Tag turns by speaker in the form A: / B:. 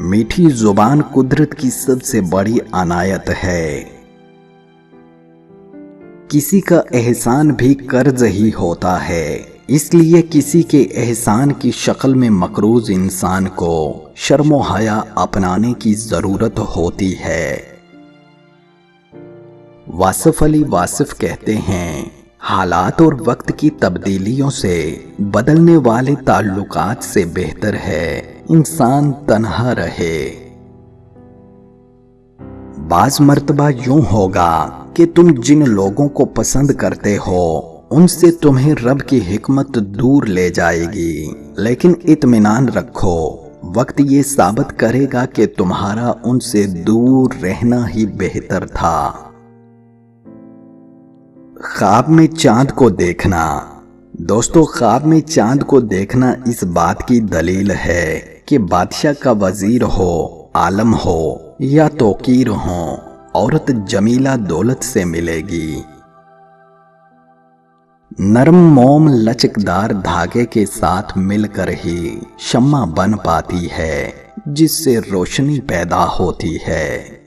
A: میٹھی زبان قدرت کی سب سے بڑی عنایت ہے۔ کسی کا احسان بھی قرض ہی ہوتا ہے، اس لیے کسی کے احسان کی شکل میں مقروض انسان کو شرم و حیا اپنانے کی ضرورت ہوتی ہے۔ واصف علی واصف کہتے ہیں، حالات اور وقت کی تبدیلیوں سے بدلنے والے تعلقات سے بہتر ہے انسان تنہا رہے۔ بعض مرتبہ یوں ہوگا کہ تم جن لوگوں کو پسند کرتے ہو ان سے تمہیں رب کی حکمت دور لے جائے گی، لیکن اطمینان رکھو، وقت یہ ثابت کرے گا کہ تمہارا ان سے دور رہنا ہی بہتر تھا۔ خواب میں چاند کو دیکھنا۔ دوستو، خواب میں چاند کو دیکھنا اس بات کی دلیل ہے کہ بادشاہ کا وزیر ہو، عالم ہو یا توقیر ہو، عورت جمیلہ دولت سے ملے گی۔ نرم موم لچکدار دھاگے کے ساتھ مل کر ہی شمع بن پاتی ہے جس سے روشنی پیدا ہوتی ہے۔